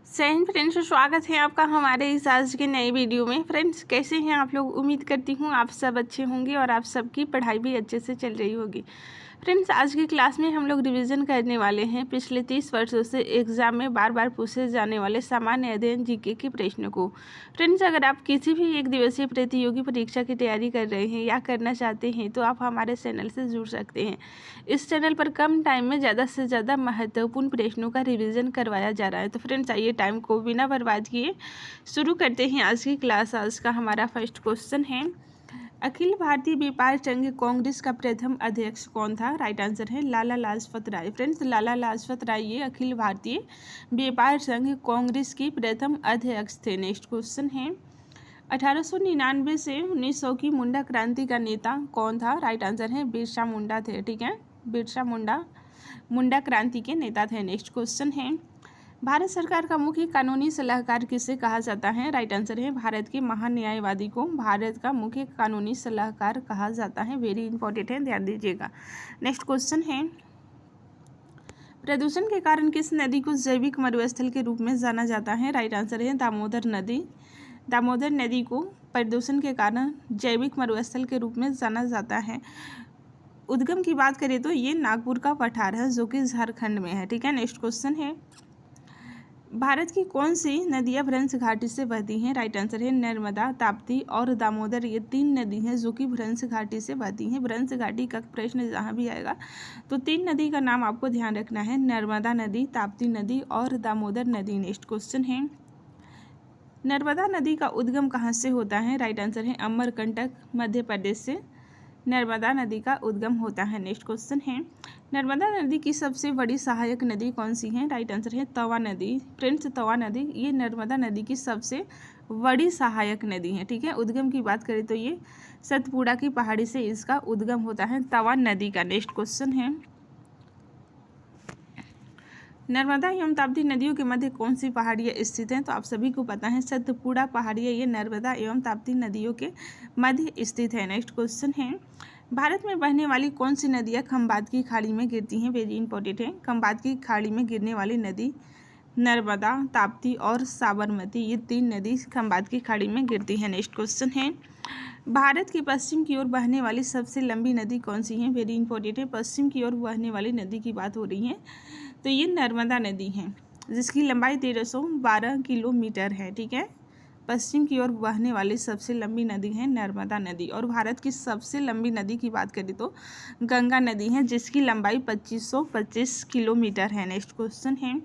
Friends, स्वागत है आपका हमारे इस आज के नए वीडियो में। फ्रेंड्स, कैसे हैं आप लोग? उम्मीद करती हूँ आप सब अच्छे होंगे और आप सबकी पढ़ाई भी अच्छे से चल रही होगी। फ्रेंड्स, आज की क्लास में हम लोग रिवीजन करने वाले हैं पिछले 30 वर्षों से एग्जाम में बार बार पूछे जाने वाले सामान्य अध्ययन जीके के प्रश्नों को। फ्रेंड्स, अगर आप किसी भी एक दिवसीय प्रतियोगी परीक्षा की तैयारी कर रहे हैं या करना चाहते हैं तो आप हमारे चैनल से जुड़ सकते हैं। इस चैनल पर कम टाइम में ज़्यादा से ज़्यादा महत्वपूर्ण प्रश्नों का रिवीजन करवाया जा रहा है। तो फ्रेंड्स, आइए टाइम को बिना बर्बाद किए शुरू करते हैं आज की क्लास। आज का हमारा फर्स्ट क्वेश्चन है, अखिल भारतीय व्यापार संघ कांग्रेस का प्रथम अध्यक्ष कौन था? राइट आंसर है लाला लाजपत राय। फ्रेंड्स, लाला लाजपत राय ये अखिल भारतीय व्यापार संघ कांग्रेस के प्रथम अध्यक्ष थे। नेक्स्ट क्वेश्चन है, 1899 से 1900 की मुंडा क्रांति का नेता कौन था? राइट आंसर है बिरसा मुंडा थे। ठीक है, बिरसा मुंडा क्रांति के नेता थे। नेक्स्ट क्वेश्चन है, भारत सरकार का मुख्य कानूनी सलाहकार किसे कहा जाता है? राइट आंसर है भारत के महान्यायवादी को भारत का मुख्य कानूनी सलाहकार कहा जाता है। वेरी इंपॉर्टेंट है, ध्यान दीजिएगा। नेक्स्ट क्वेश्चन है, प्रदूषण के कारण किस नदी को जैविक मरुस्थल के रूप में जाना जाता है? राइट आंसर है दामोदर नदी। दामोदर नदी को प्रदूषण के कारण जैविक मरुस्थल के रूप में जाना जाता है। उद्गम की बात करें तो ये नागपुर का पठार है जो कि झारखंड में है। ठीक है, नेक्स्ट क्वेश्चन है, भारत की कौन सी नदियां भ्रंश घाटी से बहती हैं? राइट आंसर है नर्मदा, ताप्ती और दामोदर। ये 3 नदी हैं जो कि भ्रंश घाटी से बहती हैं। भ्रंश घाटी का प्रश्न जहाँ भी आएगा तो 3 नदी का नाम आपको ध्यान रखना है, नर्मदा नदी, ताप्ती नदी और दामोदर नदी। नेक्स्ट क्वेश्चन है, नर्मदा नदी का उद्गम कहाँ से होता है? राइट आंसर है अमरकंटक, मध्य प्रदेश से नर्मदा नदी का उद्गम होता है। नेक्स्ट क्वेश्चन है, नर्मदा नदी की सबसे बड़ी सहायक नदी कौन सी है? राइट आंसर है तवा नदी। फ्रेंड्स, तवा नदी ये नर्मदा नदी की सबसे बड़ी सहायक नदी है। ठीक है, उद्गम की बात करें तो ये सतपुड़ा की पहाड़ी से इसका उद्गम होता है तवा नदी का। नेक्स्ट क्वेश्चन है, नर्मदा एवं ताप्ती नदियों के मध्य कौन सी पहाड़ियाँ स्थित हैं? तो आप सभी को पता है सतपुड़ा पहाड़ियाँ ये नर्मदा एवं ताप्ती नदियों के मध्य स्थित है। नेक्स्ट क्वेश्चन है, भारत में बहने वाली कौन सी नदियाँ खंबात की खाड़ी में गिरती हैं? वेरी इंपॉर्टेंट है, खंबात की खाड़ी में गिरने वाली नदी नर्मदा, ताप्ती और साबरमती, ये 3 नदी खंबात की खाड़ी में गिरती हैं। नेक्स्ट क्वेश्चन है, भारत की पश्चिम की ओर बहने वाली सबसे लंबी नदी कौन सी है? वेरी इंपॉर्टेंट है, पश्चिम की ओर बहने वाली नदी की बात हो रही है तो ये नर्मदा नदी है जिसकी लंबाई 1312 किलोमीटर है। ठीक है, पश्चिम की ओर बहने वाली सबसे लंबी नदी है नर्मदा नदी। और भारत की सबसे लंबी नदी की बात करें तो गंगा नदी है जिसकी लंबाई 2525 किलोमीटर है। नेक्स्ट क्वेश्चन है,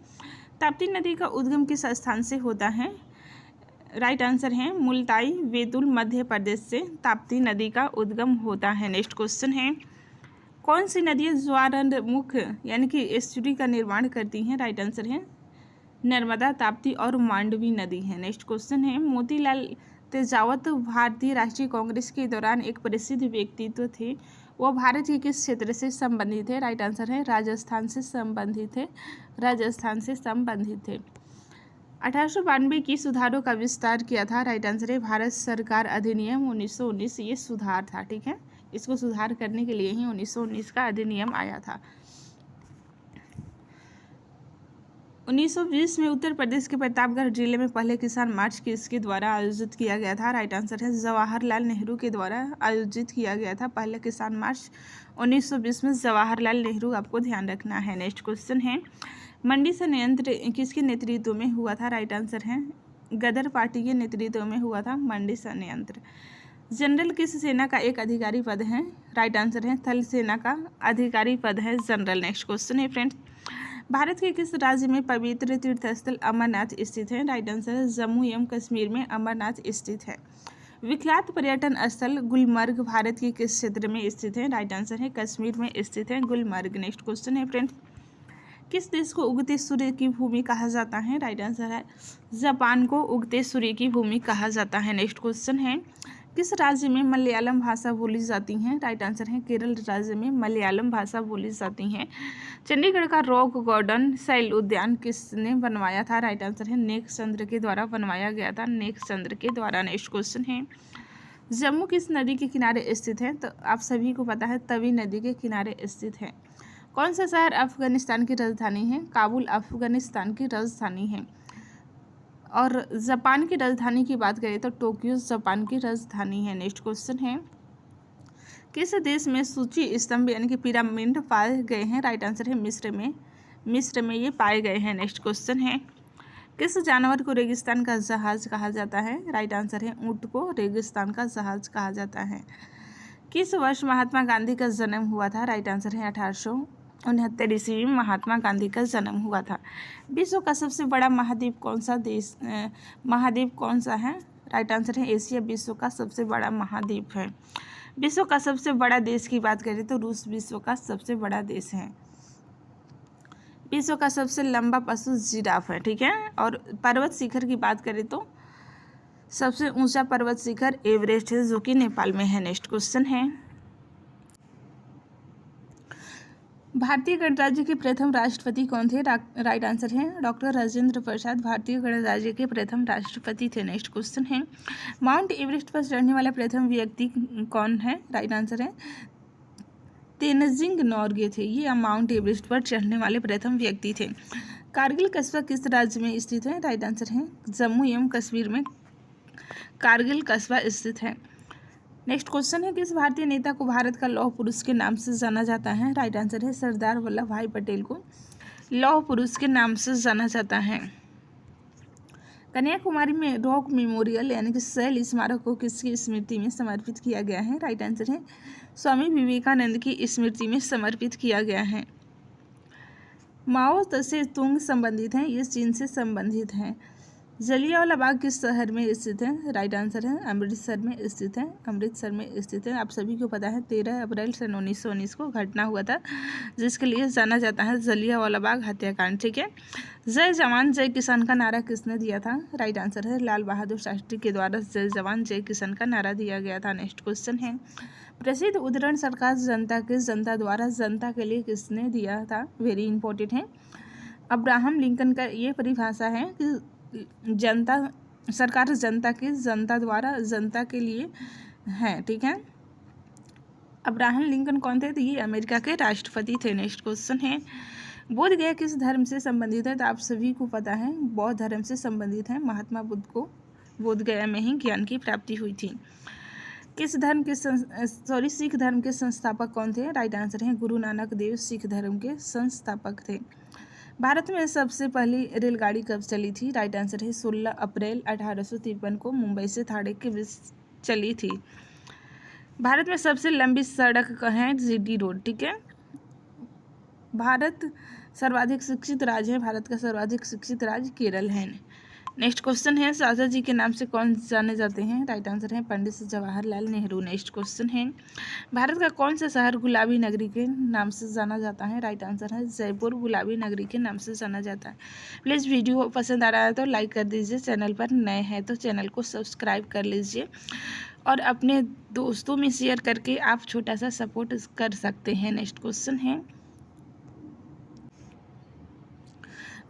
ताप्ती नदी का उद्गम किस स्थान से होता है? राइट आंसर है मुल्ताई, बैतूल, मध्य प्रदेश से ताप्ती नदी का उद्गम होता है। नेक्स्ट क्वेश्चन है, कौन सी नदियाँ ज्वारमुख यानी कि एस्चुरी का निर्माण करती हैं? राइट आंसर है नर्मदा, ताप्ती और मांडवी नदी है। नेक्स्ट क्वेश्चन है, मोतीलाल तेजावत भारतीय राष्ट्रीय कांग्रेस के दौरान एक प्रसिद्ध व्यक्तित्व थे, वो भारत के किस क्षेत्र से संबंधित है? राइट आंसर है राजस्थान से संबंधित है, राजस्थान से संबंधित है। 1892 की सुधारों का विस्तार किया था? राइट आंसर है भारत सरकार अधिनियम 1919, ये सुधार था। ठीक है, इसको सुधार करने के लिए ही 1919 का अधिनियम आया था। 1920 में उत्तर प्रदेश के प्रतापगढ़ जिले में पहले किसान मार्च किसके द्वारा आयोजित किया गया था? राइट आंसर है जवाहरलाल नेहरू के द्वारा आयोजित किया गया था पहले किसान मार्च 1920 में, जवाहरलाल नेहरू, आपको ध्यान रखना है। नेक्स्ट क्वेश्चन है, मंडी संयंत्र किसके नेतृत्व में हुआ था? राइट आंसर है गदर पार्टी के नेतृत्व में हुआ था मंडी संयंत्र। जनरल किस सेना का एक अधिकारी पद है? राइट आंसर है थल सेना का अधिकारी पद है जनरल। नेक्स्ट क्वेश्चन है, फ्रेंड्स, भारत के किस राज्य में पवित्र तीर्थस्थल अमरनाथ स्थित है? राइट आंसर है जम्मू एवं कश्मीर में अमरनाथ स्थित है। विख्यात पर्यटन स्थल गुलमर्ग भारत के किस क्षेत्र में स्थित है? राइट आंसर है कश्मीर में स्थित है गुलमर्ग। नेक्स्ट क्वेश्चन है, फ्रेंड्स, किस देश को उगते सूर्य की भूमि कहा जाता है? राइट आंसर है जापान को उगते सूर्य की भूमि कहा जाता है। नेक्स्ट क्वेश्चन है, किस राज्य में मलयालम भाषा बोली जाती है? राइट आंसर है केरल राज्य में मलयालम भाषा बोली जाती है। चंडीगढ़ का रॉक गार्डन शैल उद्यान किसने बनवाया था? राइट आंसर है नेकचंद्र के द्वारा बनवाया गया था, नेकचंद्र के द्वारा। नेक्स्ट क्वेश्चन है, जम्मू किस नदी के किनारे स्थित है? तो आप सभी को पता है तवी नदी के किनारे स्थित है। कौन सा शहर अफगानिस्तान की राजधानी है? काबुल अफगानिस्तान की राजधानी है। और जापान की राजधानी की बात करें तो टोक्यो जापान की राजधानी है। नेक्स्ट क्वेश्चन है, किस देश में सूची स्तंभ यानी कि पिरामिड पाए गए हैं? राइट आंसर है मिस्र में ये पाए गए हैं। नेक्स्ट क्वेश्चन है, किस जानवर को रेगिस्तान का जहाज कहा जाता है? राइट आंसर है ऊंट को रेगिस्तान का जहाज कहा जाता है। किस वर्ष महात्मा गांधी का जन्म हुआ था? राइट आंसर है 1869 ईस्वी में महात्मा गांधी का जन्म हुआ था। विश्व का सबसे बड़ा महाद्वीप कौन सा है? राइट आंसर है एशिया विश्व का सबसे बड़ा महाद्वीप है। विश्व का सबसे बड़ा देश की बात करें तो रूस विश्व का सबसे बड़ा देश है। विश्व का सबसे लंबा पशु जिराफ है, ठीक है। और पर्वत शिखर की बात करें तो सबसे ऊंचा पर्वत शिखर एवरेस्ट है, जो कि नेपाल में है। नेक्स्ट क्वेश्चन है, भारतीय गणराज्य के प्रथम राष्ट्रपति कौन थे? राइट आंसर है डॉक्टर राजेंद्र प्रसाद भारतीय गणराज्य के प्रथम राष्ट्रपति थे। नेक्स्ट क्वेश्चन है, माउंट एवरेस्ट पर चढ़ने वाला प्रथम व्यक्ति कौन है? राइट आंसर है तेनजिंग नोर्गे थे, ये माउंट एवरेस्ट पर चढ़ने वाले प्रथम व्यक्ति थे। कारगिल कस्बा किस राज्य में स्थित है? राइट आंसर है जम्मू एवं कश्मीर में कारगिल कस्बा स्थित है। नेक्स्ट क्वेश्चन है, किस भारतीय नेता को भारत का लौह पुरुष के नाम से जाना जाता है? राइट आंसर है सरदार वल्लभ भाई पटेल को लौह पुरुष के नाम से जाना जाता है। कन्याकुमारी में रॉक मेमोरियल यानी कि शैल स्मारक को किसकी स्मृति में समर्पित किया गया है? राइट आंसर है स्वामी विवेकानंद की स्मृति में समर्पित किया गया है। माओ तसे तुंग संबंधित हैं, ये चीन से संबंधित हैं। जलियांवाला बाग किस शहर में स्थित है? राइट आंसर है अमृतसर में स्थित है। अमृतसर में स्थित है। आप सभी को पता है 13 अप्रैल सन 1919 को घटना हुआ था, जिसके लिए जाना जाता है जलियांवाला बाग हत्याकांड, ठीक है। जय जवान जय किसान का नारा किसने दिया था? राइट आंसर है लाल बहादुर शास्त्री के द्वारा जय जवान जय किसान का नारा दिया गया था। नेक्स्ट क्वेश्चन है, प्रसिद्ध उद्धरण सरकार जनता द्वारा जनता के लिए किसने दिया था? वेरी इंपॉर्टेंट है। अब्राहम लिंकन का ये परिभाषा है कि जनता सरकार जनता द्वारा जनता के लिए है, ठीक है। अब्राहम लिंकन कौन थे? तो ये अमेरिका के राष्ट्रपति थे। नेक्स्ट क्वेश्चन है, बोध गया किस धर्म से संबंधित है? तो आप सभी को पता है बौद्ध धर्म से संबंधित है। महात्मा बुद्ध को बोध गया में ही ज्ञान की प्राप्ति हुई थी। सिख धर्म के संस्थापक कौन थे? राइट आंसर है गुरु नानक देव सिख धर्म के संस्थापक थे। भारत में सबसे पहली रेलगाड़ी कब चली थी? राइट आंसर है 16 अप्रैल 1853 को मुंबई से ठाणे के बीच चली थी। भारत में सबसे लंबी सड़क है जीटी रोड, ठीक है। भारत सर्वाधिक शिक्षित राज्य है। भारत का सर्वाधिक शिक्षित राज्य केरल है। नेक्स्ट क्वेश्चन है, शास्त्री जी के नाम से कौन जाने जाते हैं? राइट आंसर है पंडित जवाहरलाल नेहरू। नेक्स्ट क्वेश्चन है, भारत का कौन सा शहर गुलाबी नगरी के नाम से जाना जाता है? राइट आंसर है जयपुर गुलाबी नगरी के नाम से जाना जाता है। प्लीज़ वीडियो पसंद आ रहा है तो लाइक कर दीजिए, चैनल पर नए हैं तो चैनल को सब्सक्राइब कर लीजिए और अपने दोस्तों में शेयर करके आप छोटा सा सपोर्ट कर सकते हैं। नेक्स्ट क्वेश्चन है,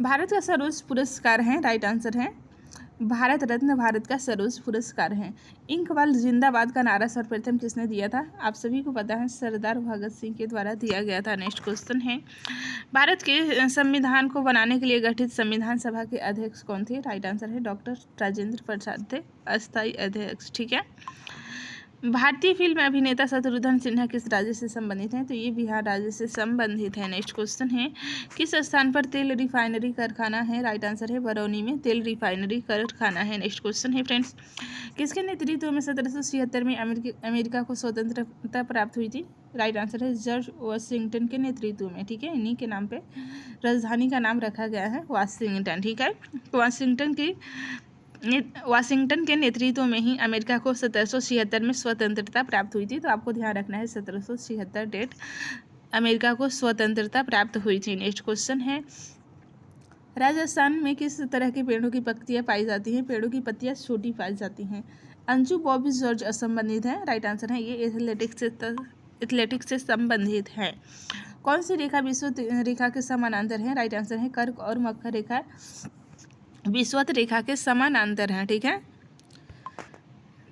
भारत का सर्वोच्च पुरस्कार है? राइट आंसर है भारत रत्न भारत का सर्वोच्च पुरस्कार है। इंकवाल जिंदाबाद का नारा सर्वप्रथम किसने दिया था? आप सभी को पता है सरदार भगत सिंह के द्वारा दिया गया था। नेक्स्ट क्वेश्चन है, भारत के संविधान को बनाने के लिए गठित संविधान सभा के अध्यक्ष कौन थे? राइट आंसर है डॉक्टर राजेंद्र प्रसाद थे अस्थायी अध्यक्ष, ठीक है। भारतीय फिल्म अभिनेता शत्रुघ्न सिन्हा किस राज्य से संबंधित हैं? तो ये बिहार राज्य से संबंधित है। नेक्स्ट क्वेश्चन है, किस स्थान पर तेल रिफाइनरी कारखाना है? राइट आंसर है बरौनी में तेल रिफाइनरी कारखाना है। नेक्स्ट क्वेश्चन है फ्रेंड्स, किसके नेतृत्व में 1776 में अमेरिका को स्वतंत्रता प्राप्त हुई थी? राइट आंसर है जॉर्ज वाशिंगटन के नेतृत्व में, ठीक है। इन्हीं के नाम पे राजधानी का नाम रखा गया है वाशिंगटन, ठीक है। वाशिंगटन के नेतृत्व में ही अमेरिका को 1776 में स्वतंत्रता प्राप्त हुई थी। तो आपको ध्यान रखना है 1776 डेट अमेरिका को स्वतंत्रता प्राप्त हुई थी। नेक्स्ट क्वेश्चन है, राजस्थान में किस तरह के पेड़ों की पत्तियां पाई जाती हैं? पेड़ों की पत्तियां छोटी पाई जाती हैं। अंजू बॉबी जॉर्ज असंबंधित है। राइट आंसर है ये एथलेटिक्स से संबंधित है। कौन सी रेखा विषुवत रेखा के समानांतर है? राइट आंसर है कर्क और मकर रेखा विषुवत रेखा के समानांतर हैं, ठीक है।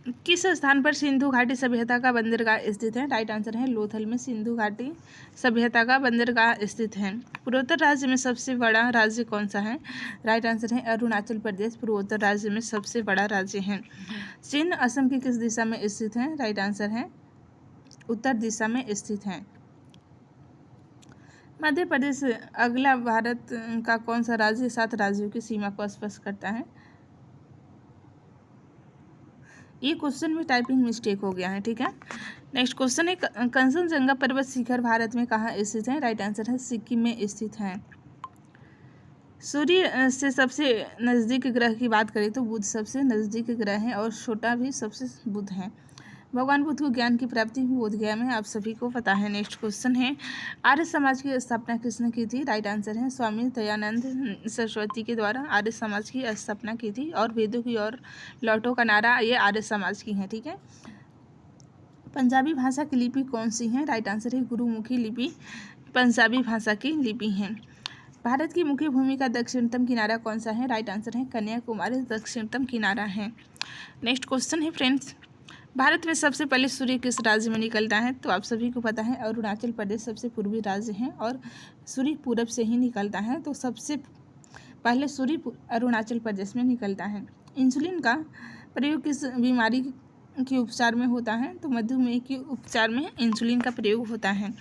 किस स्थान पर सिंधु घाटी सभ्यता का बंदरगाह स्थित है? राइट आंसर है लोथल में सिंधु घाटी सभ्यता का बंदरगाह स्थित है। पूर्वोत्तर राज्य में सबसे बड़ा राज्य कौन सा है? राइट आंसर है अरुणाचल प्रदेश पूर्वोत्तर राज्य में सबसे बड़ा राज्य है। सिंध असम की किस दिशा में स्थित है? राइट आंसर है उत्तर दिशा में स्थित है। मध्य प्रदेश अगला भारत का कौन सा राज्य 7 राज्यों की सीमा को स्पर्श करता है? ये क्वेश्चन में टाइपिंग मिस्टेक हो गया है, ठीक है। नेक्स्ट क्वेश्चन है कंचनजंगा पर्वत शिखर भारत में कहाँ स्थित है? राइट आंसर है सिक्किम में स्थित है। सूर्य से सबसे नज़दीक ग्रह की बात करें तो बुध सबसे नज़दीक ग्रह है और छोटा भी सबसे बुध है। भगवान बुद्ध को ज्ञान की प्राप्ति बोधगया में आप सभी को पता है। नेक्स्ट क्वेश्चन है आर्य समाज की स्थापना किसने की थी? राइट आंसर है स्वामी दयानंद सरस्वती के द्वारा आर्य समाज की स्थापना की थी। और वेदों की ओर लौटो का नारा ये आर्य समाज की है, ठीक है। पंजाबी भाषा की लिपि कौन सी है? राइट आंसर है गुरुमुखी लिपि पंजाबी भाषा की लिपि है। भारत की मुख्य भूमि का दक्षिणतम किनारा कौन सा है? राइट आंसर है कन्याकुमारी दक्षिणतम किनारा है। नेक्स्ट क्वेश्चन है फ्रेंड्स भारत में सबसे पहले सूर्य किस राज्य में निकलता है? तो आप सभी को पता है अरुणाचल प्रदेश सबसे पूर्वी राज्य है और सूर्य पूरब से ही निकलता है, तो सबसे पहले सूर्य अरुणाचल प्रदेश में निकलता है। इंसुलिन का प्रयोग किस बीमारी के उपचार में होता है? तो मधुमेह के उपचार में इंसुलिन का प्रयोग होता है।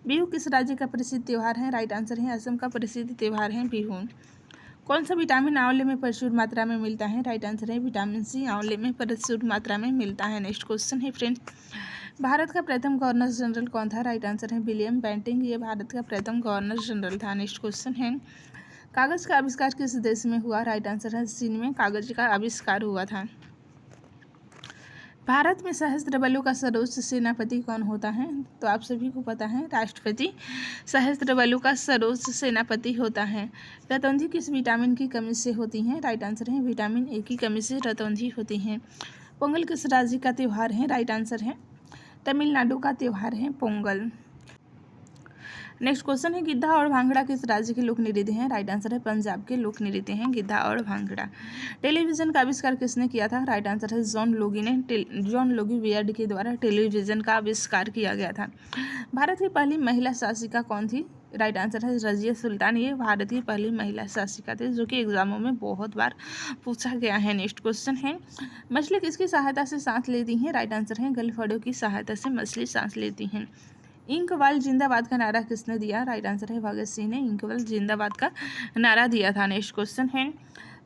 बिहू किस राज्य का प्रसिद्ध त्यौहार है? राइट आंसर है असम का प्रसिद्ध त्यौहार है बिहू। कौन सा विटामिन आंवले में प्रचुर मात्रा में मिलता है? राइट आंसर है विटामिन सी आंवले में प्रचुर मात्रा में मिलता है। नेक्स्ट क्वेश्चन है फ्रेंड्स भारत का प्रथम गवर्नर जनरल कौन था? राइट आंसर है विलियम बेंटिंग, ये भारत का प्रथम गवर्नर जनरल था। नेक्स्ट क्वेश्चन है कागज का आविष्कार किस देश में हुआ? राइट आंसर है चीन में कागज का आविष्कार हुआ था। भारत में सशस्त्र बलों का सर्वोच्च सेनापति कौन होता है? तो आप सभी को पता है राष्ट्रपति सशस्त्र बलों का सर्वोच्च सेनापति होता है। रतौंधी किस विटामिन की कमी से होती है? राइट आंसर है विटामिन ए की कमी से रतौंधी होती है। पोंगल किस राज्य का त्यौहार है? राइट आंसर है तमिलनाडु का त्यौहार है पोंगल। नेक्स्ट क्वेश्चन है गिद्धा और भांगड़ा किस राज्य के लोक नृत्य हैं? राइट आंसर है पंजाब के लोक नृत्य हैं गिद्धा और भांगड़ा। टेलीविजन का आविष्कार किसने किया था? राइट आंसर है जॉन लोगी बेयर्ड के द्वारा टेलीविजन का आविष्कार किया गया था। भारत की पहली महिला शासिका कौन थी? राइट आंसर है रजिया सुल्तान, ये भारत की पहली महिला शासिका थी, जो कि एग्जामों में बहुत बार पूछा गया है। नेक्स्ट क्वेश्चन है मछली किसकी सहायता से सांस लेती हैं? राइट आंसर है गलफड़ों की सहायता से मछली सांस लेती हैं। इंकवाल जिंदाबाद का नारा किसने दिया? राइट आंसर है भगत सिंह ने इंकवाल जिंदाबाद का नारा दिया था। नेक्स्ट क्वेश्चन है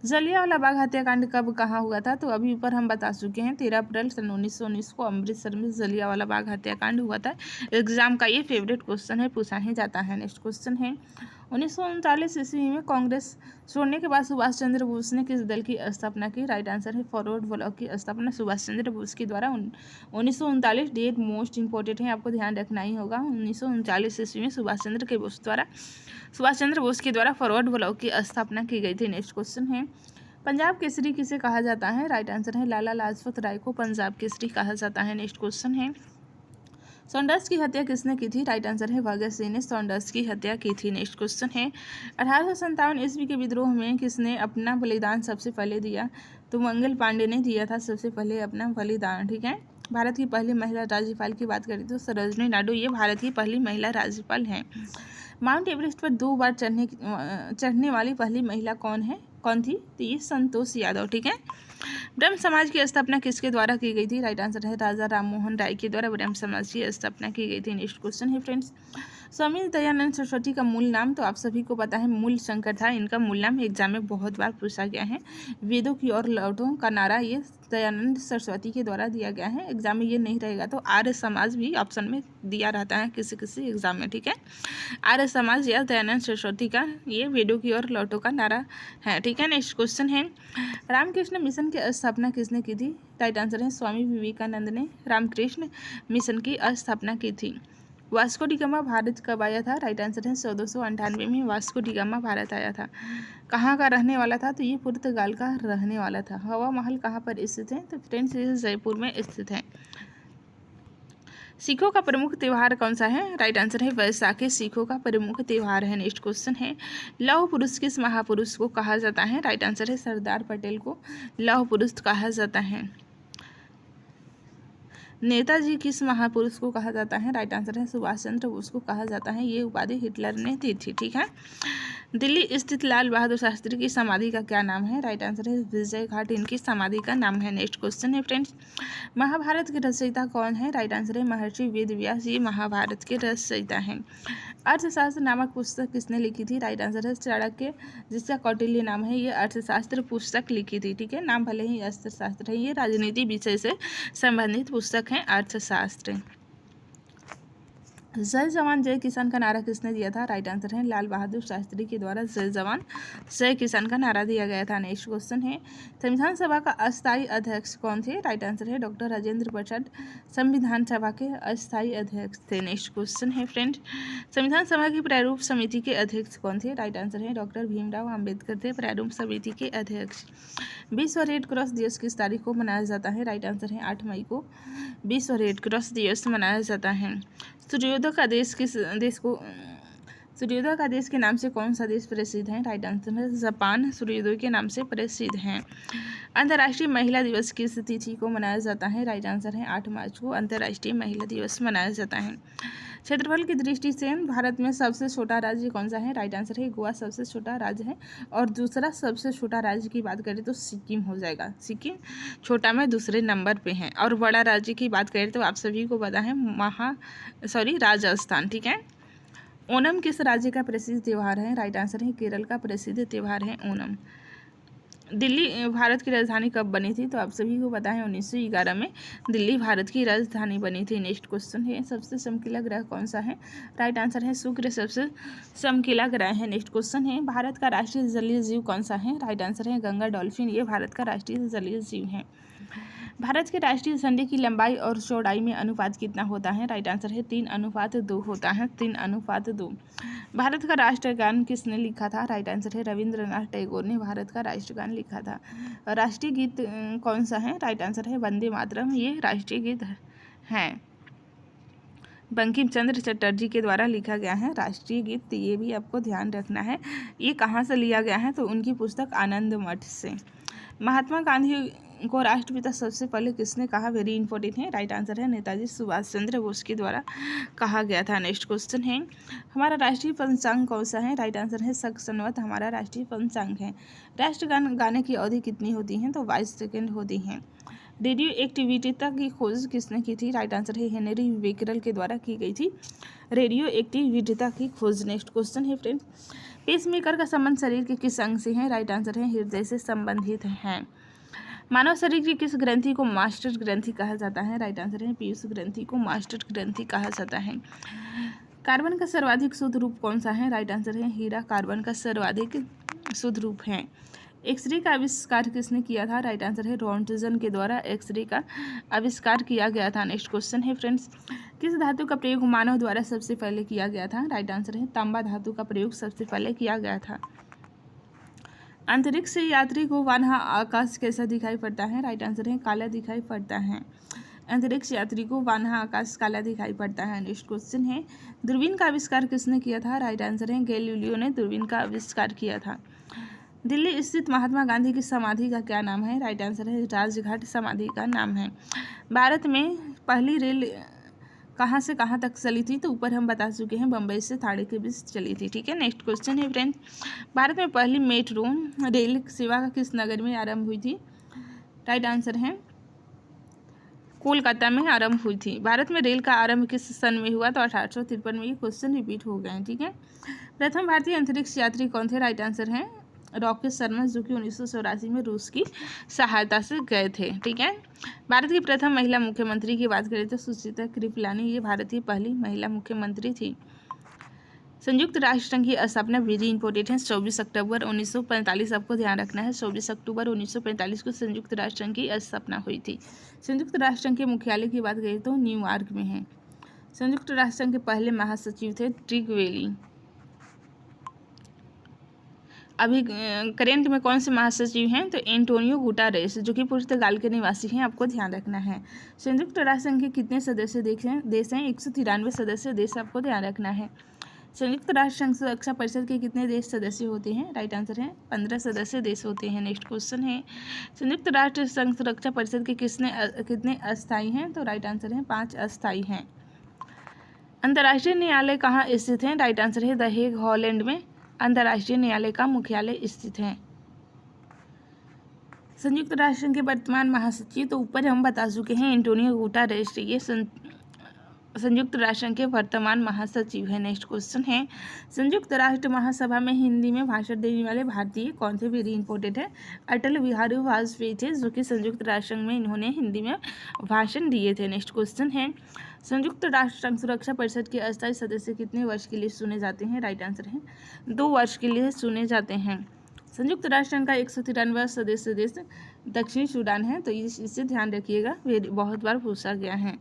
जलियांवाला बाग हत्याकांड कब कहाँ हुआ था? तो अभी ऊपर हम बता चुके हैं 13 अप्रैल सन 1919 को अमृतसर में जलियांवाला बाग हत्याकांड हुआ था। एग्जाम का ये फेवरेट क्वेश्चन है, पूछा ही जाता है। नेक्स्ट क्वेश्चन है 1939 ईस्वी में कांग्रेस छोड़ने के बाद सुभाष चंद्र बोस ने किस दल की स्थापना की? राइट आंसर है फॉरवर्ड ब्लॉक की स्थापना सुभाष चंद्र बोस के द्वारा 1939 डेट मोस्ट इंपॉर्टेंट है, आपको ध्यान रखना ही होगा। 1939 ईस्वी में सुभाष चंद्र बोस के द्वारा फॉरवर्ड ब्लॉक की स्थापना की गई थी। नेक्स्ट क्वेश्चन है पंजाब केसरी किसे कहा जाता है? राइट आंसर है लाला लाजपत राय को पंजाब केसरी कहा जाता है। नेक्स्ट क्वेश्चन है सॉन्डर्स की हत्या किसने की थी? राइट आंसर है भगत सिंह ने सॉन्डर्स की हत्या की थी। नेक्स्ट क्वेश्चन है 1857 ईस्वी के विद्रोह में किसने अपना बलिदान सबसे पहले दिया? तो मंगल पांडे ने दिया था सबसे पहले अपना बलिदान, ठीक है। भारत की पहली महिला राज्यपाल की बात करें तो सरोजनी नायडू, ये भारत की पहली महिला राज्यपाल हैं। माउंट एवरेस्ट पर 2 बार चढ़ने वाली पहली महिला कौन थी? तो ये संतोष यादव, ठीक है। ब्रह्म समाज की स्थापना किसके द्वारा की गई थी? राइट आंसर है राजा राम मोहन राय के द्वारा ब्रह्म समाज की स्थापना की गई थी। नेक्स्ट क्वेश्चन है फ्रेंड्स स्वामी दयानंद सरस्वती का मूल नाम? तो आप सभी को पता है मूल शंकर था, इनका मूल नाम एग्जाम में बहुत बार पूछा गया है। वेदों की ओर लौटो का नारा ये दयानंद सरस्वती के द्वारा दिया गया है। एग्जाम में ये नहीं रहेगा तो आर्य समाज भी ऑप्शन में दिया रहता है किसी किसी एग्जाम में, ठीक है। आर्य समाज या दयानंद सरस्वती का ये वेदों की ओर लौटो का नारा है, ठीक है। नेक्स्ट क्वेश्चन है रामकृष्ण मिशन की स्थापना किसने की थी? राइट आंसर है स्वामी विवेकानंद ने रामकृष्ण मिशन की स्थापना की थी। वास्को डी गामा भारत कब आया था? राइट आंसर है 1498 में वास्को डी गामा भारत आया था। कहाँ का रहने वाला था? तो ये पुर्तगाल का रहने वाला था। हवा महल कहाँ पर स्थित है? तो फ्रेंड्स ये जयपुर में स्थित है। सिखों का प्रमुख त्यौहार कौन सा है? राइट आंसर है वैसाखी सिखों का प्रमुख त्यौहार है। नेक्स्ट क्वेश्चन है लौह पुरुष किस महापुरुष को कहा जाता है? राइट आंसर है सरदार पटेल को लौह पुरुष कहा जाता है। नेताजी किस महापुरुष को कहा जाता है? राइट आंसर है सुभाष चंद्र बोस को कहा जाता है। ये उपाधि हिटलर ने दी थी। ठीक है। दिल्ली स्थित लाल बहादुर शास्त्री की समाधि का क्या नाम है? राइट आंसर है विजय घाट इनकी समाधि का नाम है। नेक्स्ट क्वेश्चन है फ्रेंड्स, महाभारत के रचयिता कौन है? राइट आंसर है महर्षि वेद व्यास, ये महाभारत के रचयिता हैं। अर्थशास्त्र नामक पुस्तक किसने लिखी थी? राइट आंसर है चाणक्य, जिसका कौटिल्य नाम है। ये अर्थशास्त्र पुस्तक लिखी थी। ठीक है, नाम भले ही अर्थशास्त्र है, ये राजनीति विषय से संबंधित पुस्तक है अर्थशास्त्र। जय जवान जय किसान का नारा किसने दिया था? राइट आंसर है लाल बहादुर शास्त्री के द्वारा जय जवान जय किसान का नारा दिया गया था। नेक्स्ट क्वेश्चन है, संविधान सभा का अस्थायी अध्यक्ष कौन थे? राइट आंसर है डॉक्टर राजेंद्र प्रसाद संविधान सभा के अस्थायी अध्यक्ष थे। नेक्स्ट क्वेश्चन है फ्रेंड, संविधान सभा की प्रारूप समिति के अध्यक्ष कौन थे? राइट आंसर है डॉक्टर भीमराव अम्बेडकर थे प्रारूप समिति के अध्यक्ष। विश्व रेड क्रॉस दिवस किस तारीख को मनाया जाता है? राइट आंसर है 8 मई को विश्व रेड क्रॉस दिवस मनाया जाता है। सूर्योदय का देश सूर्योदय का देश के नाम से कौन सा देश प्रसिद्ध है? राइट आंसर है जापान सूर्योदय के नाम से प्रसिद्ध है। अंतर्राष्ट्रीय महिला दिवस किस तिथि को मनाया जाता है? राइट आंसर है 8 मार्च को अंतर्राष्ट्रीय महिला दिवस मनाया जाता है। क्षेत्रफल की दृष्टि से भारत में सबसे छोटा राज्य कौन सा है? राइट आंसर है गोवा सबसे छोटा राज्य है। और दूसरा सबसे छोटा राज्य की बात करें तो सिक्किम हो जाएगा। सिक्किम छोटा में दूसरे नंबर पे है। और बड़ा राज्य की बात करें तो आप सभी को पता है राजस्थान। ठीक है। ओणम किस राज्य का प्रसिद्ध त्यौहार है? राइट आंसर है केरल का प्रसिद्ध त्यौहार है ओणम। दिल्ली भारत की राजधानी कब बनी थी? तो आप सभी को पता है 1911 में दिल्ली भारत की राजधानी बनी थी। नेक्स्ट क्वेश्चन है, सबसे चमकीला ग्रह कौन सा है? राइट आंसर है शुक्र सबसे चमकीला ग्रह है। नेक्स्ट क्वेश्चन है, भारत का राष्ट्रीय जलीय जीव कौन सा है? राइट आंसर है गंगा डॉल्फिन, ये भारत का राष्ट्रीय जलीय जीव है। भारत के राष्ट्रीय झंडे की लंबाई और चौड़ाई में अनुपात कितना होता है? राइट आंसर है 3:2 होता है। 3:2। भारत का राष्ट्रगान किसने लिखा था? राइट आंसर है रविंद्रनाथ टैगोर ने भारत का राष्ट्रगान लिखा था। राष्ट्रीय गीत कौन सा है? राइट आंसर है वंदे मातरम, ये राष्ट्रीय गीत है। बंकिम चंद्र चटर्जी के द्वारा लिखा गया है राष्ट्रीय गीत, ये भी आपको ध्यान रखना है। ये कहाँ से लिया गया है? तो उनकी पुस्तक आनंद मठ से। महात्मा गांधी को राष्ट्रपिता सबसे पहले किसने कहा? वेरी इंपॉर्टेंट है। राइट आंसर है नेताजी सुभाष चंद्र बोस के द्वारा कहा गया था। नेक्स्ट क्वेश्चन है, हमारा राष्ट्रीय पंचांग कौन सा है? राइट आंसर है शक संवत हमारा राष्ट्रीय पंचांग है। राष्ट्रगान गाने की अवधि कितनी होती है? तो 22 सेकेंड होती है। रेडियो एक्टिविटीता की खोज किसने की थी? राइट आंसर है हेनरी बेकरल के द्वारा की गई थी रेडियो एक्टिविटीता की खोज। नेक्स्ट क्वेश्चन है फ्रेंड, पेसमेकर का संबंध शरीर के किस अंग से है? राइट आंसर है हृदय से संबंधित है। मानव शरीर की किस ग्रंथि को मास्टर ग्रंथि कहा जाता है? राइट आंसर है पीयूष ग्रंथि को मास्टर ग्रंथि कहा जाता है। कार्बन का सर्वाधिक शुद्ध रूप कौन सा है? राइट आंसर है हीरा कार्बन का सर्वाधिक शुद्ध रूप है। एक्सरे का आविष्कार किसने किया था? राइट आंसर है रॉन्टजन के द्वारा एक्सरे का आविष्कार किया गया था। नेक्स्ट क्वेश्चन है फ्रेंड्स, किस धातु का प्रयोग मानव द्वारा सबसे पहले किया गया था? राइट आंसर है तांबा धातु का प्रयोग सबसे पहले किया गया था। अंतरिक्ष यात्री को वहाँ आकाश कैसा दिखाई पड़ता है? राइट आंसर है काला दिखाई पड़ता है। अंतरिक्ष यात्री को वहाँ आकाश काला दिखाई पड़ता है। नेक्स्ट क्वेश्चन है, दूरबीन का आविष्कार किसने किया था? राइट आंसर है गैलीलियो ने दूरबीन का आविष्कार किया था। दिल्ली स्थित महात्मा गांधी की समाधि का क्या नाम है? राइट आंसर है राजघाट समाधि का नाम है। भारत में पहली रेल कहाँ से कहाँ तक चली थी? तो ऊपर हम बता चुके हैं बम्बई से थाने के बीच चली थी। ठीक है। नेक्स्ट क्वेश्चन है फ्रेंड्स, भारत में पहली मेट्रो रेल सेवा किस नगर में आरंभ हुई थी? राइट आंसर है कोलकाता में आरंभ हुई थी। भारत में रेल का आरंभ किस सन में हुआ? तो 1853 में। ये क्वेश्चन रिपीट हो गए हैं। ठीक है। प्रथम भारतीय अंतरिक्ष यात्री कौन थे? राइट आंसर है रॉकेट शर्मा, जो कि 1984 में रूस की सहायता से गए थे। ठीक है। भारत की प्रथम महिला मुख्यमंत्री की बात करें तो सुचित्रा कृपलानी, ये भारत की पहली महिला मुख्यमंत्री थी। संयुक्त राष्ट्र संघ की स्थापना वेरी इंपॉर्टेंट है 24 अक्टूबर 1945, आपको ध्यान रखना है 24 अक्टूबर 1945 को संयुक्त राष्ट्र संघ की स्थापना हुई थी। संयुक्त राष्ट्र संघ के मुख्यालय की बात करें तो न्यूयॉर्क में है। संयुक्त राष्ट्र संघ के पहले महासचिव थे ट्रिगवेली। अभी करेंट में कौन से महासचिव हैं? तो एंटोनियो गुटारेस, जो कि पुर्तगाल के निवासी हैं, आपको ध्यान रखना है। संयुक्त राष्ट्र संघ के कितने सदस्य देश हैं? 193 सदस्य देश, आपको ध्यान रखना है। संयुक्त राष्ट्र संघ सुरक्षा परिषद के कितने देश सदस्य होते हैं? राइट आंसर है 15 सदस्य देश होते हैं। नेक्स्ट क्वेश्चन है, संयुक्त राष्ट्र संघ सुरक्षा परिषद के कितने अस्थायी हैं? तो राइट आंसर है 5 अस्थायी हैं। अंतर्राष्ट्रीय न्यायालय कहाँ स्थित है? राइट आंसर है द हेग, हॉलैंड में अंतर्राष्ट्रीय न्यायालय का मुख्यालय स्थित है। संयुक्त राष्ट्र संघ के वर्तमान महासचिव तो ऊपर हम बता चुके हैं, एंटोनियो गुटेरेस, ये संयुक्त राष्ट्र संघ के वर्तमान महासचिव है। नेक्स्ट क्वेश्चन है, संयुक्त राष्ट्र महासभा में हिंदी में भाषण देने वाले भारतीय कौन थे? वेरी इंपॉर्टेंट है, अटल बिहारी वाजपेयी थे, जो कि संयुक्त राष्ट्र संघ में इन्होंने हिंदी में भाषण दिए थे। नेक्स्ट क्वेश्चन है, संयुक्त राष्ट्र संघ सुरक्षा परिषद के अस्थायी सदस्य कितने वर्ष के लिए चुने जाते हैं? राइट आंसर है 2 वर्ष के लिए चुने जाते हैं। संयुक्त राष्ट्र संघ का 193वां सदस्य देश दक्षिणी सूडान है, तो इससे ध्यान रखिएगा, बहुत बार पूछा गया है।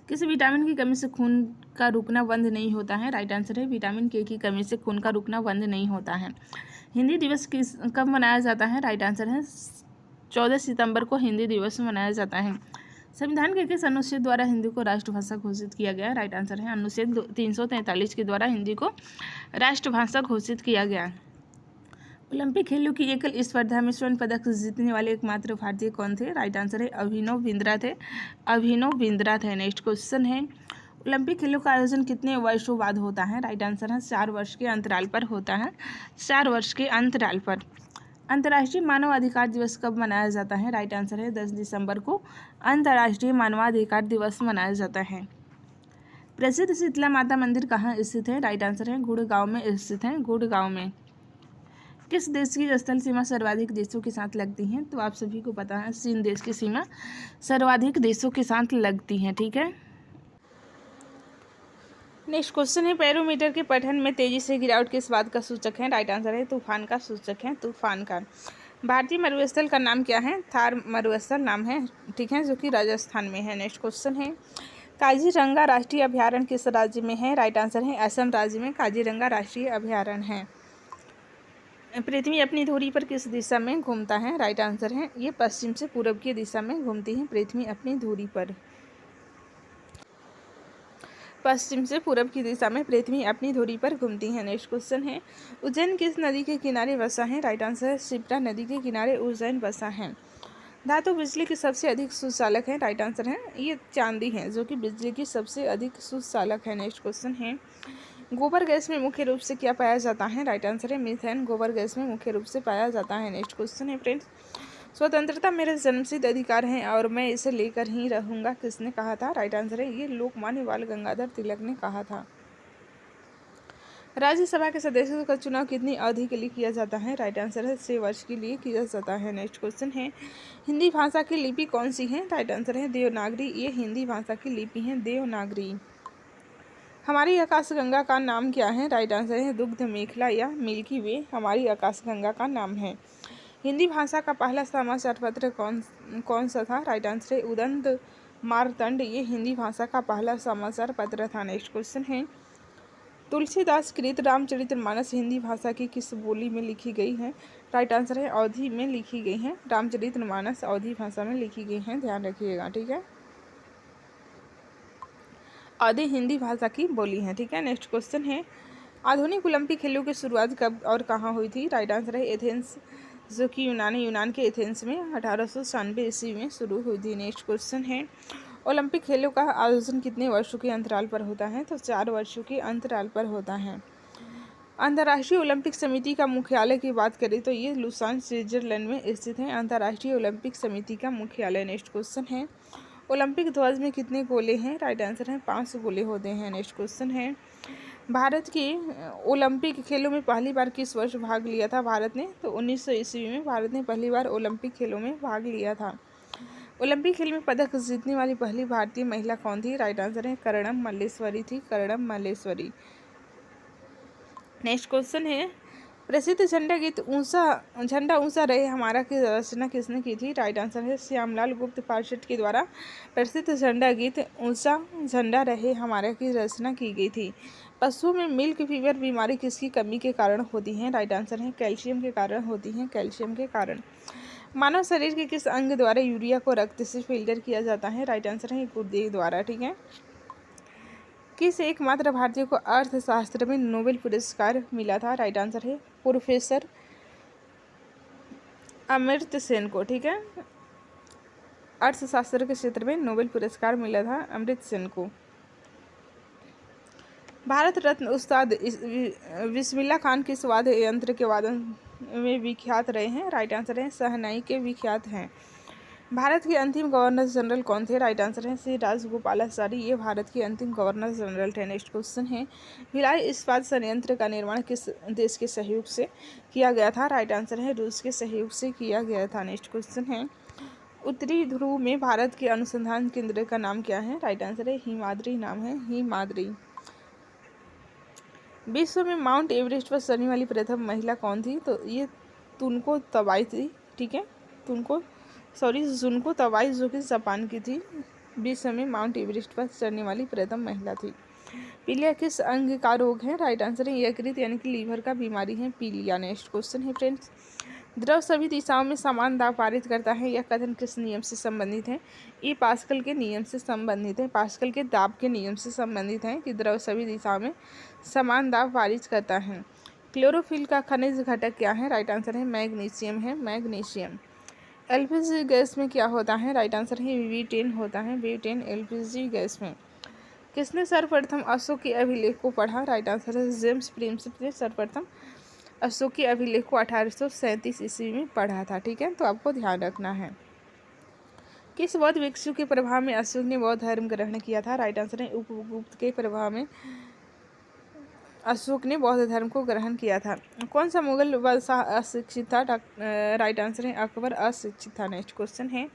किसी विटामिन की कमी से खून का रुकना बंद नहीं होता है? राइट आंसर है विटामिन के की कमी से खून का रुकना बंद नहीं होता है। हिंदी दिवस कब मनाया जाता है? राइट आंसर है 14 सितंबर को हिंदी दिवस मनाया जाता है। संविधान के किस अनुच्छेद द्वारा हिंदी को राष्ट्रभाषा घोषित किया गया? राइट आंसर है अनुच्छेद 343 के द्वारा हिंदी को राष्ट्रभाषा घोषित किया गया। ओलंपिक खेलों की एकल स्पर्धा में स्वर्ण पदक जीतने वाले एकमात्र भारतीय कौन थे? राइट आंसर है अभिनव बिंद्रा थे, अभिनव बिंद्रा थे। नेक्स्ट क्वेश्चन है, ओलंपिक खेलों का आयोजन कितने वर्षों बाद होता है? राइट आंसर है 4 वर्ष के अंतराल पर होता है, 4 वर्ष के अंतराल पर। अंतर्राष्ट्रीय मानवाधिकार दिवस कब मनाया जाता है? राइट आंसर है 10 दिसंबर को अंतर्राष्ट्रीय मानवाधिकार दिवस मनाया जाता है। प्रसिद्ध शीतला माता मंदिर कहाँ स्थित है? राइट आंसर है गुड़गांव में स्थित है, गुड़गांव में। किस देश की स्थल सीमा सर्वाधिक देशों के साथ लगती है? तो आप सभी को पता है चीन देश की सीमा सर्वाधिक देशों के साथ लगती है। ठीक है, नेक्स्ट क्वेश्चन है, बैरोमीटर के पठन में तेजी से गिरावट किस बात का सूचक है? राइट आंसर है तूफान का सूचक है, तूफान का। भारतीय मरुस्थल का नाम क्या है? थार मरुस्थल नाम है, ठीक है, जो कि राजस्थान में है। नेक्स्ट क्वेश्चन है, काजीरंगा राष्ट्रीय अभयारण्य किस राज्य में है? राइट आंसर है असम राज्य में काजीरंगा राष्ट्रीय अभयारण्य है। पृथ्वी अपनी धुरी पर किस दिशा में घूमता है? राइट आंसर है ये पश्चिम से पूरब की दिशा में घूमती है पृथ्वी अपनी धुरी पर, पश्चिम से पूरब की दिशा में पृथ्वी अपनी धुरी पर घूमती है। नेक्स्ट क्वेश्चन है, उज्जैन किस नदी के किनारे बसा है? राइट आंसर है शिप्रा नदी के किनारे उज्जैन बसा है। धातु बिजली की सबसे अधिक सुचालक है? राइट आंसर है ये चांदी है, जो कि बिजली की सबसे अधिक सुचालक है। नेक्स्ट क्वेश्चन है, गोबर गैस में मुख्य रूप से क्या पाया जाता है? राइट आंसर है मीथेन गोबर गैस में मुख्य रूप से पाया जाता है। नेक्स्ट क्वेश्चन है फ्रेंड्स, स्वतंत्रता मेरा जन्मसिद्ध अधिकार है और मैं इसे लेकर ही रहूँगा, किसने कहा था? राइट आंसर है ये लोकमान्य बाल गंगाधर तिलक ने कहा था। राज्यसभा के सदस्यों का चुनाव कितनी अवधि के लिए किया जाता है? राइट आंसर है 6 वर्ष के लिए किया जाता है। नेक्स्ट क्वेश्चन है, हिंदी भाषा की लिपि कौन सी है? राइट आंसर है देवनागरी, ये हिंदी भाषा की लिपि है देवनागरी। हमारी आकाशगंगा का नाम क्या है? राइट आंसर है दुग्ध मेखला या मिल्की वे हमारी आकाशगंगा का नाम है। हिंदी भाषा का पहला समाचार पत्र कौन सा था? राइट आंसर है उदंत मारतंड, ये हिंदी भाषा का पहला समाचार पत्र था। नेक्स्ट क्वेश्चन है, तुलसीदास कृत रामचरितमानस हिंदी भाषा की किस बोली में लिखी गई है? राइट आंसर है अवधी में लिखी गई है, रामचरितमानस अवधी भाषा में लिखी गई है, ध्यान रखिएगा। ठीक है, अवधी हिंदी भाषा की बोली है। ठीक है, नेक्स्ट क्वेश्चन है, आधुनिक ओलंपिक खेलों की शुरुआत कब और कहाँ हुई थी? राइट आंसर है एथेंस, जो कि यूनान के एथेंस में 1896 ईस्वी में शुरू हुई थी। नेक्स्ट क्वेश्चन है, ओलंपिक खेलों का आयोजन कितने वर्षों के अंतराल पर होता है? तो 4 वर्षों के अंतराल पर होता है। अंतर्राष्ट्रीय ओलंपिक समिति का मुख्यालय की बात करें तो ये लुसान स्विट्जरलैंड में स्थित है, अंतर्राष्ट्रीय ओलंपिक समिति का मुख्यालय। नेक्स्ट क्वेश्चन है, ओलंपिक ध्वज में कितने गोले हैं? राइट आंसर है 5 गोले होते हैं। नेक्स्ट क्वेश्चन है, भारत के ओलंपिक खेलों में पहली बार किस वर्ष भाग लिया था भारत ने? तो 1900 ईस्वी में भारत ने पहली बार ओलंपिक खेलों में भाग लिया था। ओलंपिक खेल में पदक जीतने वाली पहली भारतीय महिला कौन थी? राइट आंसर है कर्णम मल्लेश्वरी थी, कर्णम मल्लेश्वरी। नेक्स्ट क्वेश्चन है, प्रसिद्ध झंडा गीत झंडा ऊंचा रहे हमारा की रचना किसने की थी? राइट आंसर है श्यामलाल गुप्त पार्षद के द्वारा प्रसिद्ध झंडा गीत ऊंचा झंडा रहे हमारा की रचना की गई थी। पशुओं में मिल्क फीवर बीमारी किसकी कमी के कारण होती है? राइट आंसर है कैल्शियम के कारण होती है, कैल्शियम के कारण। मानव शरीर के किस अंग द्वारा यूरिया को रक्त से फिल्टर किया जाता है? राइट आंसर है गुर्दे द्वारा। ठीक है, किस एकमात्र भारतीय को अर्थशास्त्र में नोबेल पुरस्कार मिला था? राइट आंसर है प्रोफेसर अमर्त्य सेन को। ठीक है, अर्थशास्त्र के क्षेत्र में नोबेल पुरस्कार मिला था अमर्त्य सेन को। भारत रत्न उस्ताद बिस्मिल्लाह खान किस वाद्य यंत्र के वादन में विख्यात रहे हैं? राइट आंसर है शहनाई के विख्यात हैं। भारत के अंतिम गवर्नर जनरल कौन थे? राइट आंसर है श्री राजगोपालाचारी, ये भारत के अंतिम गवर्नर जनरल थे। नेक्स्ट क्वेश्चन है भिलाई इस्पात संयंत्र का निर्माण किस देश के सहयोग से किया गया था? राइट आंसर है रूस के सहयोग से किया गया था। नेक्स्ट क्वेश्चन है उत्तरी ध्रुव में भारत के अनुसंधान केंद्र का नाम क्या है? राइट आंसर है हिमाद्री नाम है, हिमाद्री। विश्व में माउंट एवरेस्ट पर चढ़ने वाली प्रथम महिला कौन थी? तो ये तुनको तबाई थी। ठीक है, जुनको तबाई जो कि जापान की थी। विश्व में माउंट एवरेस्ट पर चढ़ने वाली प्रथम महिला थी। पीलिया किस अंग का रोग है? राइट आंसर है यकृत यानी कि लीवर का बीमारी है पीलिया। नेक्स्ट क्वेश्चन है फ्रेंड्स द्रव सभी दिशाओं में समान दाब पारित करता है, यह कथन किस नियम से संबंधित है? ये पास्कल के नियम से संबंधित है, पास्कल के दाब के नियम से संबंधित है कि द्रव सभी दिशाओं में समान दाब पारित करता है। क्लोरोफिल का खनिज घटक क्या है? राइट आंसर है मैग्नीशियम है, मैग्नीशियम। एलपीजी गैस में क्या होता है? राइट आंसर है ब्यूटेन होता है, ब्यूटेन एलपीजी गैस में। किसने सर्वप्रथम अशोक के अभिलेख को पढ़ा? राइट आंसर है जेम्स प्रिंसेप ने सर्वप्रथम अशोक के अभिलेख को 1837 ईस्वी में पढ़ा था। ठीक है, तो आपको ध्यान रखना है। किस बौद्ध भिक्षु के प्रभाव में अशोक ने बौद्ध धर्म ग्रहण किया था? राइट आंसर है उपगुप्त के प्रभाव में अशोक ने बौद्ध धर्म को ग्रहण किया था। कौन सा मुगल बादशाह अशिक्षित था? राइट आंसर है अकबर अशिक्षित था। नेक्स्ट क्वेश्चन है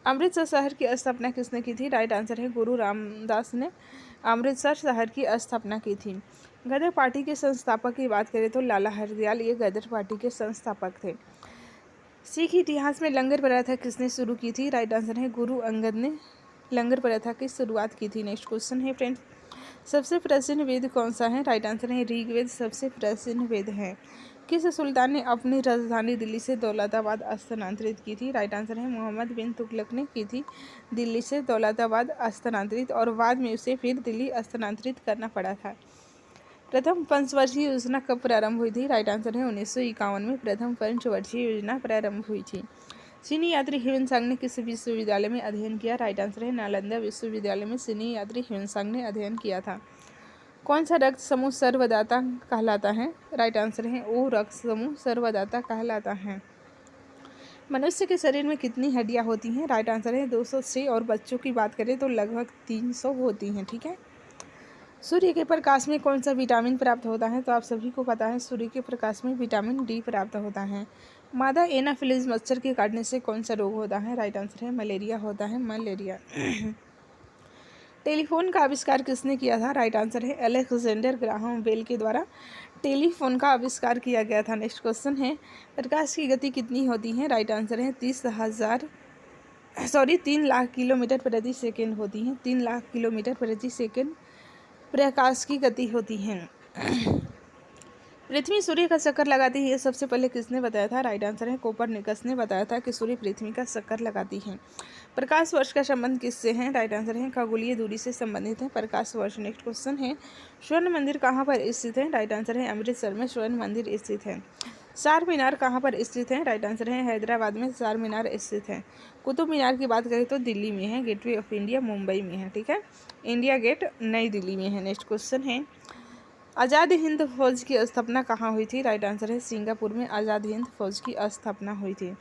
अमृतसर शहर की स्थापना किसने की थी? राइट आंसर है गुरु रामदास ने अमृतसर शहर की स्थापना की थी। गदर पार्टी के संस्थापक की बात करें तो लाला हरदयाल ये गदर पार्टी के संस्थापक थे। सिख इतिहास में लंगर प्रथा किसने शुरू की थी? राइट आंसर है गुरु अंगद ने लंगर प्रथा की शुरुआत की थी। नेक्स्ट क्वेश्चन है फ्रेंड्स सबसे प्राचीन वेद कौन सा है? राइट आंसर है ऋग्वेद सबसे प्राचीन वेद है। किस सुल्तान ने अपनी राजधानी दिल्ली से दौलताबाद स्थानांतरित की थी? राइट आंसर है मोहम्मद बिन तुगलक ने की थी दिल्ली से दौलताबाद स्थानांतरित, और बाद में उसे फिर दिल्ली स्थानांतरित करना पड़ा था। प्रथम पंचवर्षीय योजना कब प्रारंभ हुई थी? राइट आंसर है 1951 में प्रथम पंचवर्षीय योजना प्रारंभ हुई थी। चीनी यात्री ह्वेनसांग ने किस विश्वविद्यालय में अध्ययन किया? राइट आंसर है नालंदा विश्वविद्यालय में चीनी यात्री ह्वेनसांग ने अध्ययन किया था। कौन सा रक्त समूह सर्वदाता कहलाता है? राइट आंसर है ओ रक्त समूह सर्वदाता कहलाता है। मनुष्य के शरीर में कितनी हड्डियां होती हैं? राइट आंसर है 206, और बच्चों की बात करें तो लगभग 300 होती हैं। ठीक है, सूर्य के प्रकाश में कौन सा विटामिन प्राप्त होता है? तो आप सभी को पता है सूर्य के प्रकाश में विटामिन डी प्राप्त होता है। मादा एनाफिलीज मच्छर के काटने से कौन सा रोग होता है? राइट आंसर है मलेरिया होता है, मलेरिया। टेलीफोन का आविष्कार किसने किया था? राइट आंसर है अलेक्जेंडर ग्राहम बेल के द्वारा टेलीफोन का आविष्कार किया गया था। नेक्स्ट क्वेश्चन है प्रकाश की गति कितनी होती है? राइट आंसर है 3 लाख किलोमीटर प्रति सेकेंड होती है। 3 लाख किलोमीटर प्रति सेकेंड प्रकाश की गति होती है। पृथ्वी सूर्य का चक्कर लगाती है, ये सबसे पहले किसने बताया था? राइट आंसर है कोपरनिकस ने बताया था कि सूर्य पृथ्वी का चक्कर लगाती है। प्रकाश वर्ष का संबंध किससे है? राइट आंसर है खगोलीय दूरी से संबंधित है प्रकाश वर्ष। नेक्स्ट क्वेश्चन है स्वर्ण मंदिर कहाँ पर स्थित है? राइट आंसर है अमृतसर में स्वर्ण मंदिर स्थित है। चार मीनार कहाँ पर स्थित है? राइट आंसर है हैदराबाद में चार मीनार स्थित है। कुतुब मीनार की बात करें तो दिल्ली में है। गेटवे ऑफ इंडिया मुंबई में है। ठीक है, इंडिया गेट नई दिल्ली में है। नेक्स्ट क्वेश्चन है आज़ाद हिंद फौज की स्थापना कहाँ हुई थी? राइट आंसर है सिंगापुर में आज़ाद हिंद फौज की स्थापना हुई थी।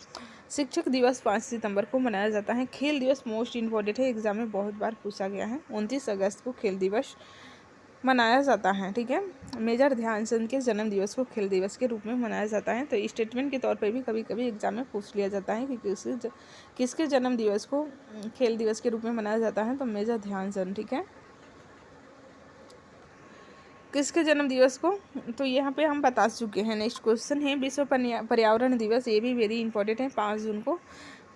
शिक्षक दिवस 5 सितंबर को मनाया जाता है। खेल दिवस मोस्ट इम्पोर्टेंट है, एग्जाम में बहुत बार पूछा गया है। 29 अगस्त को खेल दिवस मनाया जाता है। ठीक है, मेजर ध्यानचंद के जन्म दिवस को खेल दिवस के रूप में मनाया जाता है। तो स्टेटमेंट के तौर पर भी कभी कभी एग्जाम में पूछ लिया जाता है कि किसके जन्म दिवस को खेल दिवस के रूप में मनाया जाता है? तो मेजर ध्यानचंद। ठीक है, किसके जन्म दिवस को? तो यहाँ पे हम बता चुके हैं। नेक्स्ट क्वेश्चन है विश्व पर्यावरण दिवस, ये भी वेरी इंपॉर्टेंट है। 5 जून को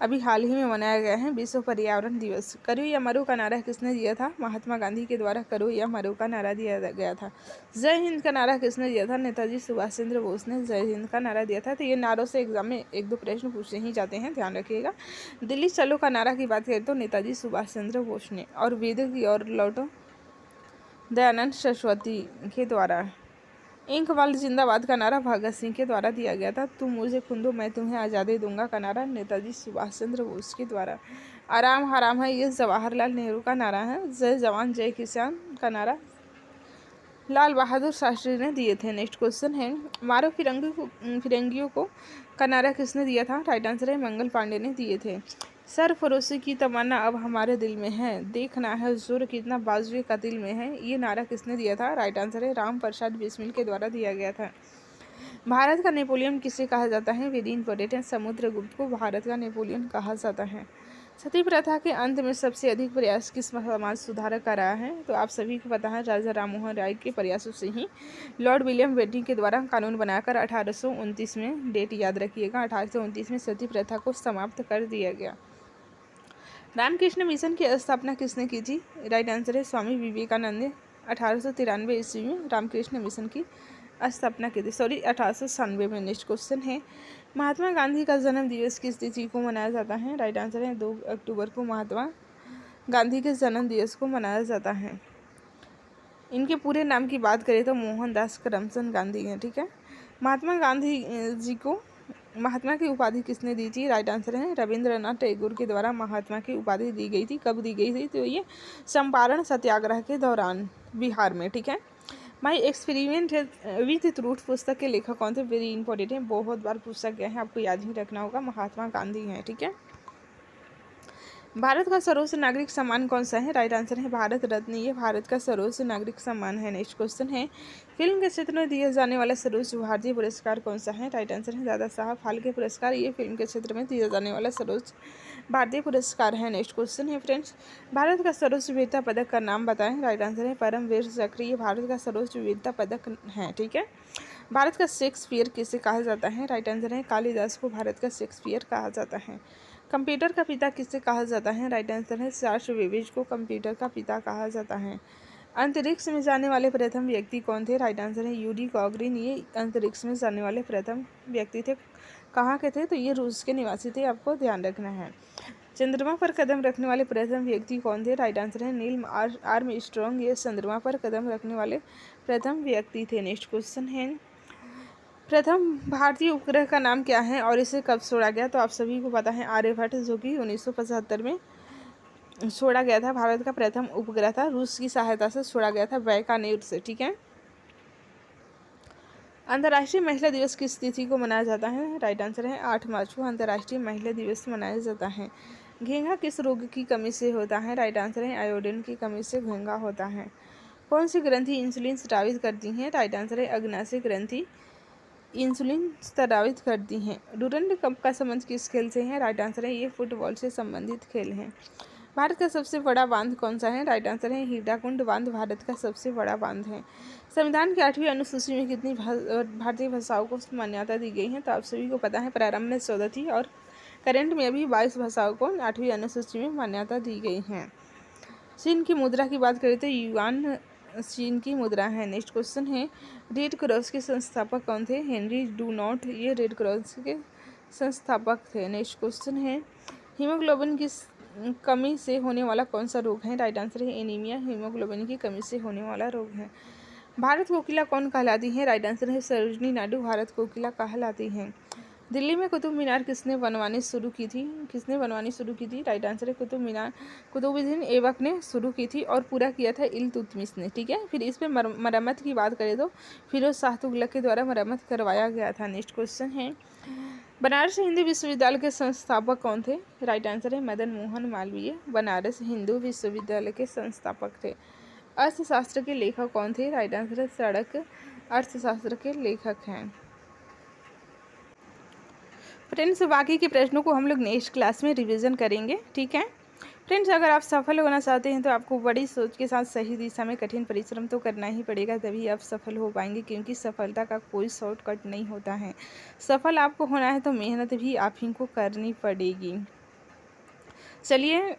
अभी हाल ही में मनाया गया है विश्व पर्यावरण दिवस। करो या मरो का नारा किसने दिया था? महात्मा गांधी के द्वारा करो या मरो का नारा दिया गया था। जय हिंद का नारा किसने दिया था? नेताजी सुभाष चंद्र बोस ने जय हिंद का नारा दिया था। तो ये नारों से एग्जाम में 1-2 प्रश्न पूछे ही जाते हैं, ध्यान रखिएगा। दिल्ली चलो का नारा की बात करें तो नेताजी सुभाष चंद्र बोस ने। और वेदों की ओर लौटो दयानंद सरस्वती के द्वारा। इंकवाल जिंदाबाद का नारा भगत सिंह के द्वारा दिया गया था। तुम मुझे खून दो मैं तुम्हें आज़ादी दूंगा का नारा नेताजी सुभाष चंद्र बोस के द्वारा। आराम हराम है ये जवाहरलाल नेहरू का नारा है। जय जवान जय किसान का नारा लाल बहादुर शास्त्री ने दिए थे। नेक्स्ट क्वेश्चन है मारो फिरंगियों को का नारा किसने दिया था? राइट आंसर है मंगल पांडे ने दिए थे। सरफरोशी की तमन्ना अब हमारे दिल में है, देखना है जोर कितना बाजुए का दिल में है, ये नारा किसने दिया था? राइट आंसर है राम प्रसाद बिस्मिल के द्वारा दिया गया था। भारत का नेपोलियन किसे कहा जाता है? वेरी इंपॉर्टेंट है, समुद्रगुप्त को भारत का नेपोलियन कहा जाता है। सती प्रथा के अंत में सबसे अधिक प्रयास किस समाज सुधारक का रहा है? तो आप सभी को पता है राजा राममोहन राय के प्रयासों से ही लॉर्ड विलियम बेंटिंक के द्वारा कानून बनाकर 1829 में, डेट याद रखिएगा, 1829 में सती प्रथा को समाप्त कर दिया गया। रामकृष्ण मिशन की स्थापना किसने की थी? राइट आंसर है स्वामी विवेकानंद ने 1893 ईस्वी में रामकृष्ण मिशन की स्थापना की थी। 1897 में। नेक्स्ट क्वेश्चन है महात्मा गांधी का जन्म दिवस किस तिथि को मनाया जाता है? राइट आंसर है 2 अक्टूबर को महात्मा गांधी के जन्म दिवस को मनाया जाता है। इनके पूरे नाम की बात करें तो मोहनदास करमचंद गांधी हैं। ठीक है। महात्मा गांधी जी को महात्मा की उपाधि किसने दी थी? राइट आंसर है रविंद्रनाथ टैगोर के द्वारा महात्मा की उपाधि दी गई थी। कब दी गई थी? तो ये चंपारण सत्याग्रह के दौरान बिहार में। ठीक है। माई एक्सपेरिमेंट विथ ट्रूथ पुस्तक के लेखक कौन थे? वेरी इंपॉर्टेंट है, बहुत बार पूछा गया है, आपको याद ही रखना होगा, महात्मा गांधी हैं। ठीक है। भारत का सर्वोच्च नागरिक सम्मान कौन सा है? राइट आंसर है भारत रत्न, ये भारत का सर्वोच्च नागरिक सम्मान है। नेक्स्ट क्वेश्चन है फिल्म के क्षेत्र में दिया जाने वाला सर्वोच्च भारतीय पुरस्कार कौन सा है? राइट आंसर है दादा साहब फाल्के पुरस्कार, ये फिल्म के क्षेत्र में दिया जाने वाला सर्वोच्च भारतीय पुरस्कार है। नेक्स्ट क्वेश्चन है फ्रेंड्स भारत का सर्वोच्च वीरता पदक का नाम बताएं। राइट आंसर है परमवीर चक्र, ये भारत का सर्वोच्च वीरता पदक है। ठीक है। भारत का शेक्सपियर किसे कहा जाता है? राइट आंसर है कालिदास को भारत का शेक्सपियर कहा जाता है। कंप्यूटर का पिता किसे कहा जाता है? राइट आंसर है चार्ल्स बेबेज को कंप्यूटर का पिता कहा जाता है। अंतरिक्ष में जाने वाले प्रथम व्यक्ति कौन थे? राइट आंसर है यूरी गॉगरिन, ये अंतरिक्ष में जाने वाले प्रथम व्यक्ति थे। कहाँ के थे? तो ये रूस के निवासी थे, आपको ध्यान रखना है। चंद्रमा पर कदम रखने वाले प्रथम व्यक्ति कौन थे? राइट आंसर है नील आर्मस्ट्रॉन्ग, ये चंद्रमा पर कदम रखने वाले प्रथम व्यक्ति थे। नेक्स्ट क्वेश्चन है प्रथम भारतीय उपग्रह का नाम क्या है और इसे कब छोड़ा गया? तो आप सभी को पता है आर्यभट्ट, जो कि 1975 में छोड़ा गया था। भारत का प्रथम उपग्रह था, रूस की सहायता से छोड़ा गया था बैकानेर से। ठीक है। अंतर्राष्ट्रीय महिला दिवस किस तिथि को मनाया जाता है? राइट आंसर है 8 मार्च को अंतर्राष्ट्रीय महिला दिवस मनाया जाता है। घेंघा किस रोग की कमी से होता है? राइट आंसर है आयोडीन की कमी से घेंघा होता है। कौन सी ग्रंथि इंसुलिन स्रावित करती हैं? राइट आंसर है अग्नाशय ग्रंथि इंसुलिन स्रावित करती हैं। डूरंड कप का संबंध किस खेल से है? राइट आंसर है ये फुटबॉल से संबंधित खेल है। भारत का सबसे बड़ा बांध कौन सा है? राइट आंसर है हीराकुंड बांध भारत का सबसे बड़ा बांध है। संविधान की 8वीं अनुसूची में कितनी भारतीय भाषाओं को मान्यता दी गई है? तो आप सभी को पता है प्रारंभ में 14 थी और करंट में अभी 22 भाषाओं को 8वीं अनुसूची में मान्यता दी गई है। चीन की मुद्रा की बात करें तो युआन चीन की मुद्रा है। नेक्स्ट क्वेश्चन है रेड क्रॉस के संस्थापक कौन थे? हेनरी डू नॉट, ये रेड क्रॉस के संस्थापक थे। नेक्स्ट क्वेश्चन है हीमोग्लोबिन की कमी से होने वाला कौन सा रोग है? राइट आंसर है एनीमिया, हीमोग्लोबिन की कमी से होने वाला रोग है। भारत कोकिला कौन कहलाती है? राइट आंसर है सरोजनी नायडू भारत कोकिला कहलाती हैं। दिल्ली में कुतुब मीनार किसने बनवानी शुरू की थी? राइट आंसर है कुतुब मीनार कुतुबुद्दीन ऐबक ने शुरू की थी और पूरा किया था इल्तुतमिश ने। ठीक है। फिर इस पर मरम्मत की बात करें तो फिरोज शाह तुगलक के द्वारा मरम्मत करवाया गया था। नेक्स्ट क्वेश्चन है बनारस हिंदू विश्वविद्यालय के संस्थापक कौन थे? राइट आंसर है मदन मोहन मालवीय बनारस हिंदू विश्वविद्यालय के संस्थापक थे। अर्थशास्त्र के लेखक कौन थे? राइट आंसर है सड़क अर्थशास्त्र के लेखक हैं। फ्रेंड्स बाकी के प्रश्नों को हम लोग नेक्स्ट क्लास में रिवीजन करेंगे। ठीक है फ्रेंड्स, अगर आप सफल होना चाहते हैं तो आपको बड़ी सोच के साथ सही दिशा में कठिन परिश्रम तो करना ही पड़ेगा, तभी आप सफल हो पाएंगे, क्योंकि सफलता का कोई शॉर्टकट नहीं होता है। सफल आपको होना है तो मेहनत भी आप ही को करनी पड़ेगी। चलिए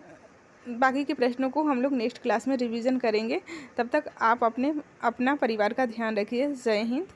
बाकी के प्रश्नों को हम लोग नेक्स्ट क्लास में रिवीजन करेंगे। तब तक आप अपना परिवार का ध्यान रखिए। जय हिंद।